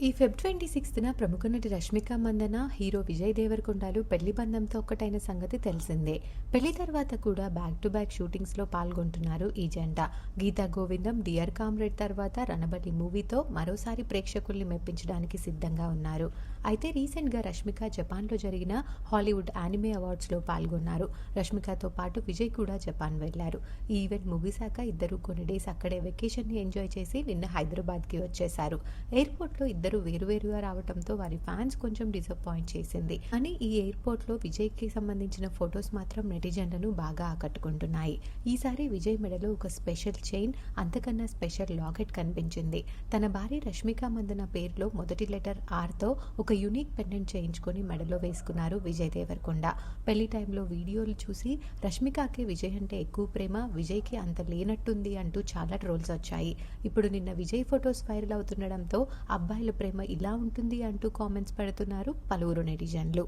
ఈ ఫెబ్ 26న ప్రముఖ నటి రష్మిక మందన, హీరో విజయ్ దేవరకొండలు పెళ్లి బంధంతో ఒక్కటైన సంగతి తెలిసిందే. పెళ్లి తర్వాత కూడా బ్యాక్ టు బ్యాక్ షూటింగ్స్లో పాల్గొంటున్నారు ఈ జంట. గీతా గోవిందం, డియర్ కామ్రేడ్ తర్వాత రణబలి మూవీతో మరోసారి ప్రేక్షకుల్ని మెప్పించడానికి సిద్ధంగా ఉన్నారు. అయితే రీసెంట్గా రష్మిక జపాన్లో జరిగిన హాలీవుడ్ యానిమే అవార్డ్స్లో పాల్గొన్నారు. రష్మికతో పాటు విజయ్ కూడా జపాన్ వెళ్లారు. ఈ ఈవెంట్ ముగిశాక ఇద్దరు కొన్ని డేస్ అక్కడే వెకేషన్ని ఎంజాయ్ చేసి నిన్న హైదరాబాద్కి వచ్చేశారు. ఎయిర్పోర్ట్లో ఇద్దరు వేరువేరుగా రావడంతో వారి ఫ్యాన్స్ కొంచెం డిసప్పాయింట్ చేసింది. కానీ ఈ ఎయిర్పోర్ట్లో విజయ్కి సంబంధించిన ఫొటోస్ మాత్రం నెటిజన్లను బాగా ఆకట్టుకుంటున్నాయి. ఈసారి విజయ్ మెడలో ఒక స్పెషల్ చైన్, అంతకన్నా స్పెషల్ లాకెట్ కనిపించింది. తన భార్య రష్మిక మందన పేరులో మొదటి లెటర్ ఆర్తో ఒక యూనిక్ పెండెంట్ చేయించుకొని మెడలో వేసుకున్నారు విజయ్ దేవరకొండ. పెళ్లి టైంలో వీడియోలు చూసి రష్మికకే విజయ్ అంటే ఎక్కువ ప్రేమ, విజయ్కి అంత లేనట్టుంది అంటూ చాలా ట్రోల్స్ వచ్చాయి. ఇప్పుడు నిన్న విజయ్ ఫొటోస్ వైరల్ అవుతుండడంతో అబ్బాయిల ప్రేమ ఇలా ఉంటుంది అంటూ కామెంట్స్ పెడుతున్నారు పలువురు నెటిజన్లు.